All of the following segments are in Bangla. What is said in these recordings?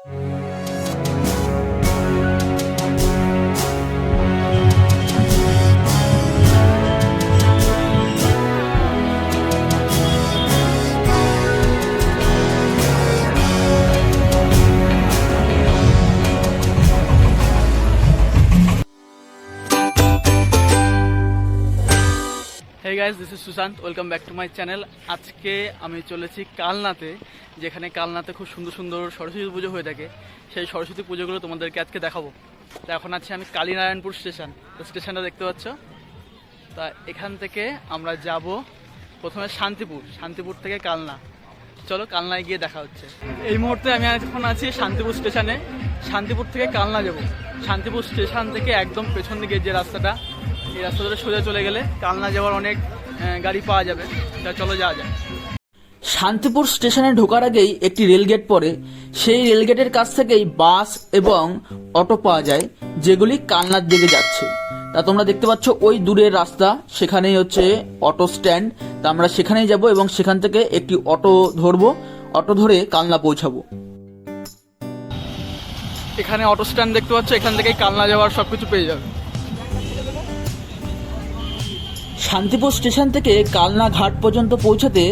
Hey guys, this is Sushant. Welcome back to my channel. আজকে আমি চলেছি কালনাতে, যেখানে কালনাতে খুব সুন্দর সুন্দর সরস্বতী পুজো হয়ে থাকে। সেই সরস্বতী পুজোগুলো তোমাদেরকে আজকে দেখাবো। তো এখন আছি আমি কালীনারায়ণপুর স্টেশন। তো স্টেশনটা দেখতে পাচ্ছ। তা এখান থেকে আমরা যাব প্রথমে শান্তিপুর থেকে কালনা। চলো কালনায় গিয়ে দেখা হচ্ছে। এই মুহূর্তে আমি এখন আছি শান্তিপুর স্টেশনে। শান্তিপুর থেকে কালনা যাব। শান্তিপুর স্টেশন থেকে একদম পেছন দিকে যে রাস্তাটা, এই রাস্তা ধরে সোজা চলে গেলে কালনা যাওয়ার অনেক গাড়ি পাওয়া যাবে। তা চলো যাওয়া যায়। শান্তিপুর স্টেশনে ঢোকার আগেই একটি রেলগেট পড়ে। সেই রেলগেটের কাছ থেকেই বাস এবং অটো পাওয়া যায়, যেগুলি কালনার দিকে যাচ্ছে। তা তোমরা দেখতে পাচ্ছ ওই দূরের রাস্তা, সেখানেই হচ্ছে অটো স্ট্যান্ড। তা আমরা সেখানেই যাব এবং সেখান থেকে একটি অটো ধরবো। অটো ধরে কালনা পৌঁছাবো। এখানে অটো স্ট্যান্ড দেখতে পাচ্ছ, এখান থেকেই কালনা যাওয়ার সবকিছু পেয়ে যাবে। শান্তিপুর স্টেশন থেকে কালনা ঘাট পর্যন্ত পৌঁছাতে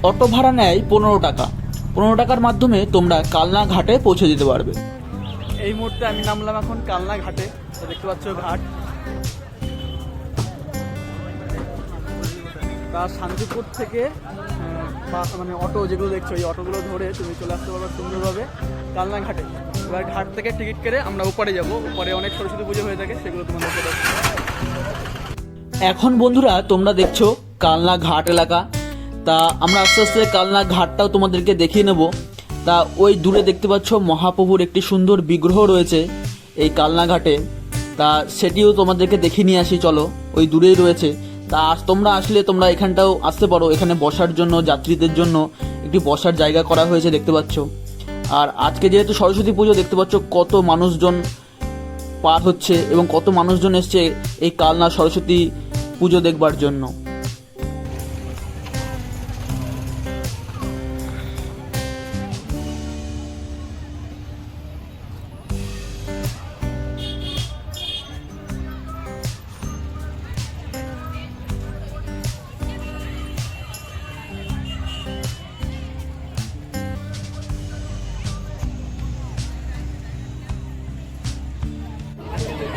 অটো ভাড়া নেয় 15 টাকা। 15 টাকার মাধ্যমে তোমরা কালনা ঘাটে পৌঁছে যেতে পারবে। এই মুহূর্তে আমি নামলাম এখন কালনা ঘাটে। দেখতে পাচ্ছ ঘাট। তা শান্তিপুর থেকে মানে অটো যেগুলো দেখছো, এই অটোগুলো ধরে তুমি চলে আসতে পারবে সুন্দরভাবে কালনা ঘাটে। এবার ঘাট থেকে টিকিট কেটে আমরা উপরে যাব। উপরে অনেক সরস্বতী পুজো হয়ে থাকে, সেগুলো তোমাদেরকে দেখাবো। এখন বন্ধুরা তোমরা দেখছো কালনা ঘাট এলাকা। তা আমরা আস্তে আস্তে কালনা ঘাটটাও তোমাদেরকে দেখিয়ে নেব। তা ওই দূরে দেখতে পাচ্ছ মহাপ্রভুর একটি সুন্দর বিগ্রহ রয়েছে এই কালনা ঘাটে। তা সেটিও তোমাদেরকে দেখিয়ে নিয়ে আসি, চলো। ওই দূরেই রয়েছে। তা তোমরা আসলে তোমরা এখানটাও আসতে পারো। এখানে বসার জন্য, যাত্রীদের জন্য একটি বসার জায়গা করা হয়েছে দেখতে পাচ্ছ। আর আজকে যেহেতু সরস্বতী পুজো, দেখতে পাচ্ছ কত মানুষজন পার হচ্ছে এবং কত মানুষজন এসছে এই কালনা সরস্বতী পুজো দেখবার জন্য।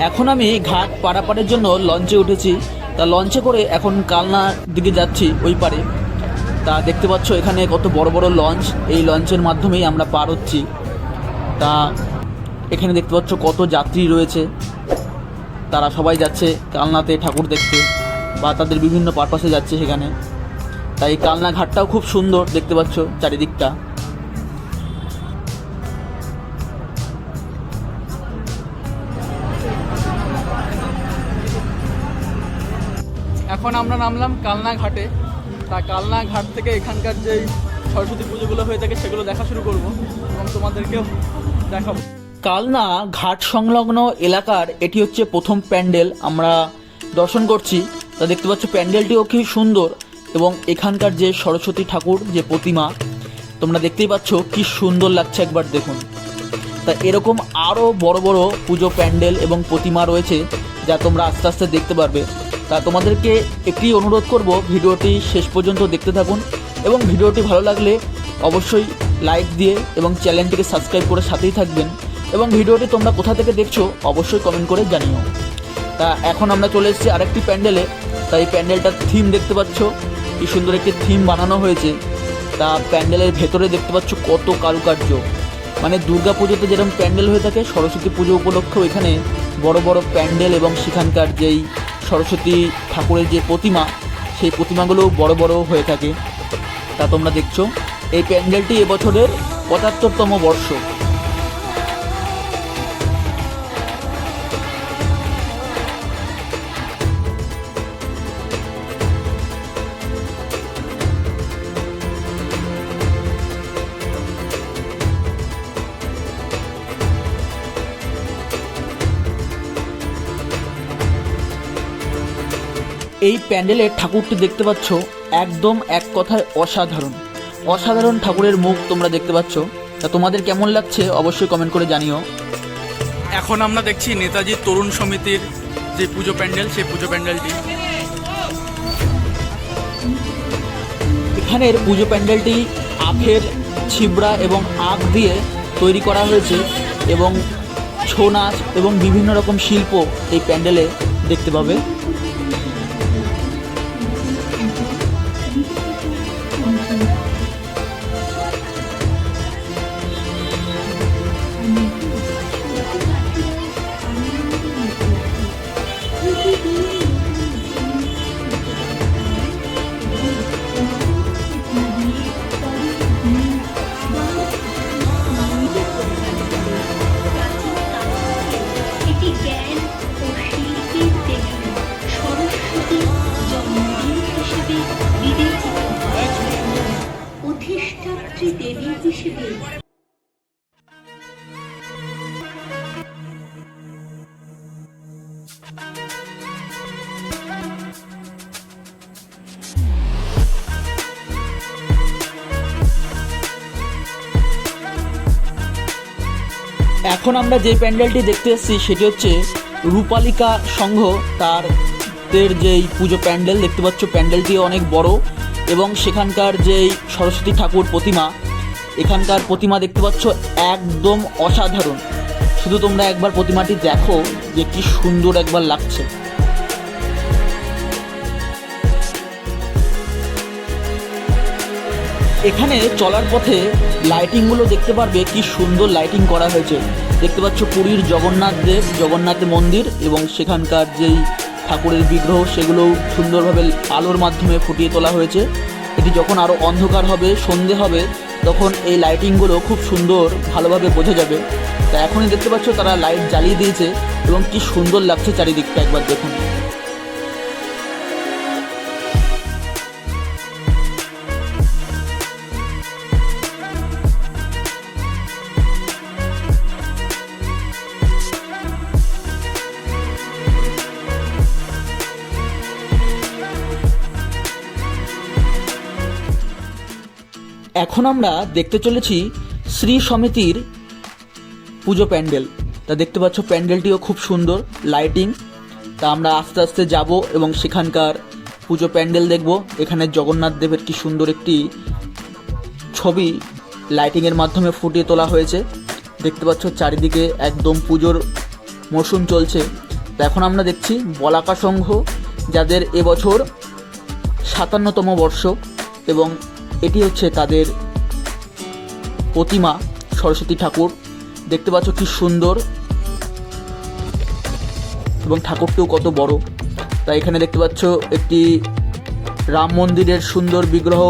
এখন আমি ঘাট পারাপারের জন্য লঞ্চে উঠেছি। তা লঞ্চে করে এখন কালনার দিকে যাচ্ছি ওই পারে। তা দেখতে পাচ্ছ এখানে কত বড় বড় লঞ্চ, এই লঞ্চের মাধ্যমেই আমরা পার হচ্ছি। তা এখানে দেখতে পাচ্ছ কত যাত্রী রয়েছে, তারা সবাই যাচ্ছে কালনাতে ঠাকুর দেখতে বা তাদের বিভিন্ন পারপাসে যাচ্ছে সেখানে। তাই এই কালনা ঘাটটাও খুব সুন্দর দেখতে পাচ্ছ চারিদিকটা। এখন আমরা নামলাম কালনা ঘাটে। তা কালনা ঘাট থেকে এখানকার যে সরস্বতী পুজোগুলো হয়ে থাকে সেগুলো দেখা শুরু করব এবং তোমাদেরকেও দেখাবো। কালনা ঘাট সংলগ্ন এলাকার এটি হচ্ছে প্রথম প্যান্ডেল আমরা দর্শন করছি। তা দেখতে পাচ্ছ প্যান্ডেলটিও খুব সুন্দর এবং এখানকার যে সরস্বতী ঠাকুর যে প্রতিমা তোমরা দেখতেই পাচ্ছ কি সুন্দর লাগছে, একবার দেখুন। তা এরকম আরও বড় বড় পুজো প্যান্ডেল এবং প্রতিমা রয়েছে যা তোমরা আস্তে আস্তে দেখতে পারবে। তা তোমাদেরকে একটি অনুরোধ করব, ভিডিওটি শেষ পর্যন্ত দেখতে থাকুন এবং ভিডিওটি ভালো লাগলে অবশ্যই লাইক দিয়ে এবং চ্যানেলটিকে সাবস্ক্রাইব করে সাথেই থাকবেন এবং ভিডিওটি তোমরা কোথা থেকে দেখছো অবশ্যই কমেন্ট করে জানিও। তা এখন আমরা চলে এসেছি আরেকটি প্যান্ডেলে। তা এই প্যান্ডেলটার থিম দেখতে পাচ্ছ, কি সুন্দর একটি থিম বানানো হয়েছে। তা প্যান্ডেলের ভেতরে দেখতে পাচ্ছ কত কারুকার্য, মানে দুর্গা পুজোতে যেরকম প্যান্ডেল হয়ে থাকে সরস্বতী পুজো উপলক্ষেও এখানে বড় বড় প্যান্ডেল এবং সেখানকার যেই সরস্বতী ঠাকুরের যে প্রতিমা সেই প্রতিমাগুলো বড় বড় হয়ে থাকে। তা তোমরা দেখছো এই প্যান্ডেলটি এবছরের ৭৫তম বর্ষ। এই প্যান্ডেলের ঠাকুরটি দেখতে পাচ্ছ একদম এক কথায় অসাধারণ। অসাধারণ ঠাকুরের মুখ তোমরা দেখতে পাচ্ছ। তা তোমাদের কেমন লাগছে অবশ্যই কমেন্ট করে জানিও। এখন আমরা দেখছি নেতাজি তরুণ সমিতির যে পুজো প্যান্ডেল, সেই পুজো প্যান্ডেলটি। এখানের পুজো প্যান্ডেলটি আখের ছিবড়া এবং আখ দিয়ে তৈরি করা হয়েছে এবং ছৌ নাচ এবং বিভিন্ন রকম শিল্প এই প্যান্ডেলে দেখতে পাবে। দেবী হিসেবে এখন আমরা যে প্যান্ডেলটি দেখতে এসেছি সেটি হচ্ছে রূপালিকা সংঘ তাদের যেই পুজো প্যান্ডেল দেখতে পাচ্ছ। প্যান্ডেলটি অনেক বড় এবং সেখানকার যেই সরস্বতী ঠাকুর প্রতিমা, এখানকার প্রতিমা দেখতে পাচ্ছ একদম অসাধারণ। শুধু তোমরা একবার প্রতিমাটি দেখো যে কি সুন্দর একবার লাগছে। এখানে চলার পথে লাইটিংগুলো দেখতে পারবে কি সুন্দর লাইটিং করা হয়েছে। দেখতে পাচ্ছ পুরীর জগন্নাথ মন্দির এবং সেখানকার যেই ঠাকুরের বিগ্রহ সেগুলো সুন্দরভাবে আলোর মাধ্যমে ফুটিয়ে তোলা হয়েছে। এটি যখন আরও অন্ধকার হবে, সন্ধে হবে, তখন এই লাইটিংগুলো খুব সুন্দর ভালোভাবে বোঝা যাবে। তা এখনই দেখতে পাচ্ছ তারা লাইট জ্বালিয়ে দিয়েছে এবং কি সুন্দর লাগছে চারিদিকটা, একবার দেখুন। এখন আমরা দেখতে চলেছি শ্রী সমিতির পুজো প্যান্ডেল। তা দেখতে পাচ্ছ প্যান্ডেলটিও খুব সুন্দর লাইটিং। তা আমরা আস্তে আস্তে যাব এবং সেখানকার পুজো প্যান্ডেল দেখব। এখানে জগন্নাথ দেবের কি সুন্দর একটি ছবি লাইটিংয়ের মাধ্যমে ফুটিয়ে তোলা হয়েছে। দেখতে পাচ্ছ চারিদিকে একদম পুজোর মরশুম চলছে। তা এখন আমরা দেখছি বলাকা সংঘ, যাদের এবছর ৫৭তম বর্ষ এবং এটি হচ্ছে তাদের প্রতিমা সরস্বতী ঠাকুর। দেখতে পাচ্ছ কি সুন্দর এবং ঠাকুরটিও কত বড়। তাই এখানে দেখতে পাচ্ছ একটি রাম মন্দিরের সুন্দর বিগ্রহ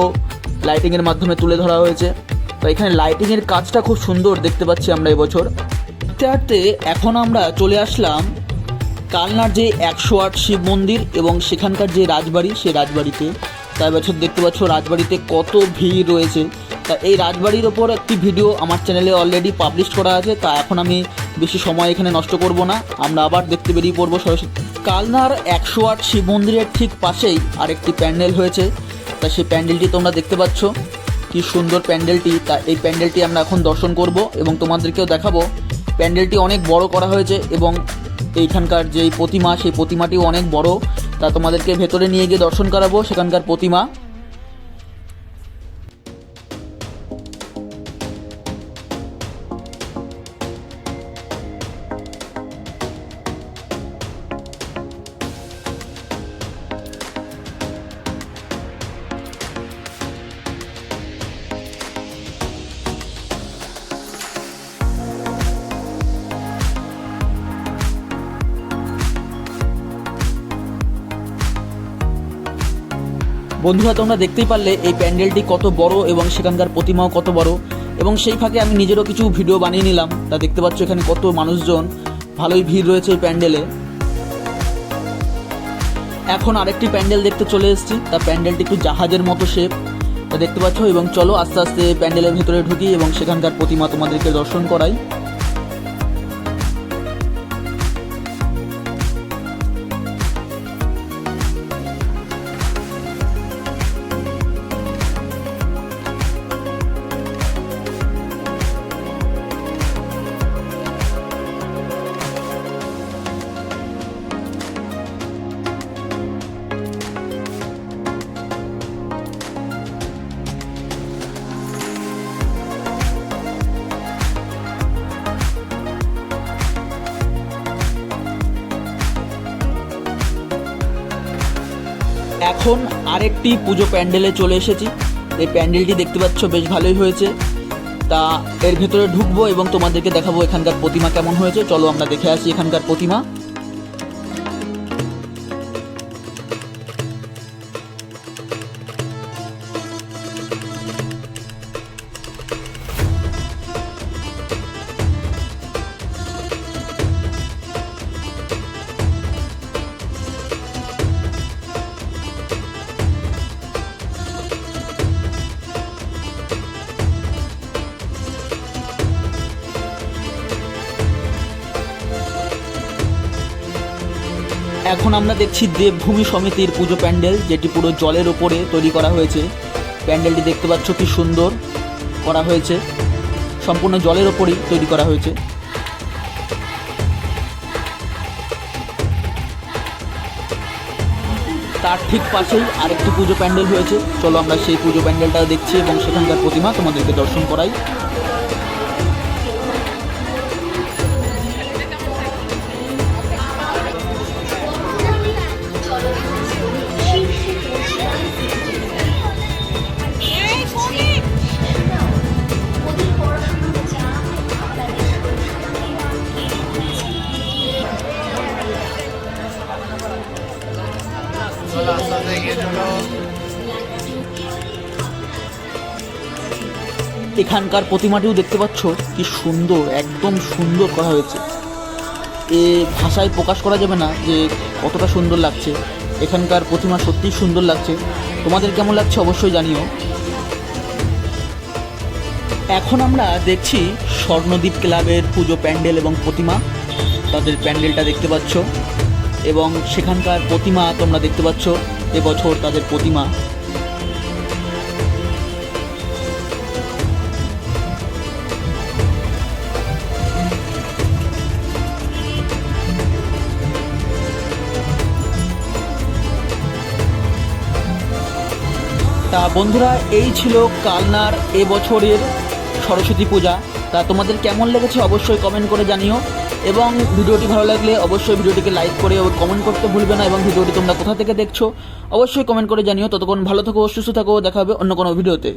লাইটিংয়ের মাধ্যমে তুলে ধরা হয়েছে। তো এখানে লাইটিংয়ের কাজটা খুব সুন্দর দেখতে পাচ্ছি আমরা এবছর। হাঁটতে হাঁটতে এখন আমরা চলে আসলাম কালনার যে ১০৮ শিব মন্দির এবং সেখানকার যে রাজবাড়ি, সেই রাজবাড়িতে। তাই বছর দেখতে পাচ্ছ রাজবাড়িতে কত ভিড় রয়েছে। তা এই রাজবাড়ির ওপর একটি ভিডিও আমার চ্যানেলে অলরেডি পাবলিশ করা আছে। তা এখন আমি বেশি সময় এখানে নষ্ট করব না, আমরা আবার দেখতে বেরিয়ে পড়বো সরস্বতী। কালনার ১০৮ শিব মন্দিরের ঠিক পাশেই আরেকটি প্যান্ডেল হয়েছে। তা সেই প্যান্ডেলটি তোমরা দেখতে পাচ্ছ কি সুন্দর প্যান্ডেলটি। তা এই প্যান্ডেলটি আমরা এখন দর্শন করব এবং তোমাদেরকেও দেখাবো। প্যান্ডেলটি অনেক বড় করা হয়েছে এবং এইখানকার যেই প্রতিমা, সেই প্রতিমাটিও অনেক বড়। তা তোমাদেরকে ভেতরে নিয়ে গিয়ে দর্শন করাবো সেখানকার প্রতিমা। বন্ধুরা তোমরা দেখতেই পারলে এই প্যান্ডেলটি কত বড় এবং সেখানকার প্রতিমাও কত বড়, এবং সেই ফাঁকে আমি নিজেরও কিছু ভিডিও বানিয়ে নিলাম। তা দেখতে পাচ্ছ এখানে কত মানুষজন, ভালোই ভিড় রয়েছে এই প্যান্ডেলে। এখন আরেকটি প্যান্ডেল দেখতে চলে এসেছি। তা প্যান্ডেলটি একটু জাহাজের মতো শেপ, তা দেখতে পাচ্ছ। এবং চলো আস্তে আস্তে প্যান্ডেলের ভেতরে ঢুকি এবং সেখানকার প্রতিমা তোমাদেরকে দর্শন করাই। এখন আরেকটি পুজো প্যান্ডেলে চলে এসেছি। এই প্যান্ডেলটি দেখতে পাচ্ছ বেশ ভালোই হয়েছে। তা এর ভেতরে ঢুকবো এবং তোমাদেরকে দেখাবো এখানকার প্রতিমা কেমন হয়েছে। চলো আমরা দেখে আসি এখানকার প্রতিমা। এখন আমরা দেখছি দেবভূমি সমিতির পুজো প্যান্ডেল, যেটি পুরো জলের ওপরে তৈরি করা হয়েছে। প্যান্ডেলটি দেখতে পাচ্ছ কি সুন্দর করা হয়েছে, সম্পূর্ণ জলের ওপরেই তৈরি করা হয়েছে। তার ঠিক পাশেই আরেকটি পুজো প্যান্ডেল হয়েছে। চলো আমরা সেই পুজো প্যান্ডেলটা দেখছি এবং সেখানকার প্রতিমা তোমাদেরকে দর্শন করাই। এখানকার প্রতিমাটিও দেখতে পাচ্ছ কি সুন্দর, একদম সুন্দর করা হয়েছে। এ ভাষায় প্রকাশ করা যাবে না যে কতটা সুন্দর লাগছে। এখানকার প্রতিমা সত্যিই সুন্দর লাগছে। তোমাদের কেমন লাগছে অবশ্যই জানিও। এখন আমরা দেখছি স্বর্ণদ্বীপ ক্লাবের পুজো প্যান্ডেল এবং প্রতিমা। তাদের প্যান্ডেলটা দেখতে পাচ্ছ এবং সেখানকার প্রতিমা তোমরা দেখতে পাচ্ছ। এবছর তাদের প্রতিমা তা বন্ধুরা, এই ছিল কালনার এবছরের সরস্বতী পূজা। তা তোমাদের কেমন লেগেছে অবশ্যই কমেন্ট করে জানিও এবং ভিডিওটি ভালো লাগলে অবশ্যই ভিডিওটিকে লাইক করে কমেন্ট করতে ভুলবে না এবং ভিডিওটি তোমরা কোথা থেকে দেখছো অবশ্যই কমেন্ট করে জানিও। ততক্ষণ ভালো থাকো, সুস্থ থাকো, দেখা হবে অন্য কোনো ভিডিওতে।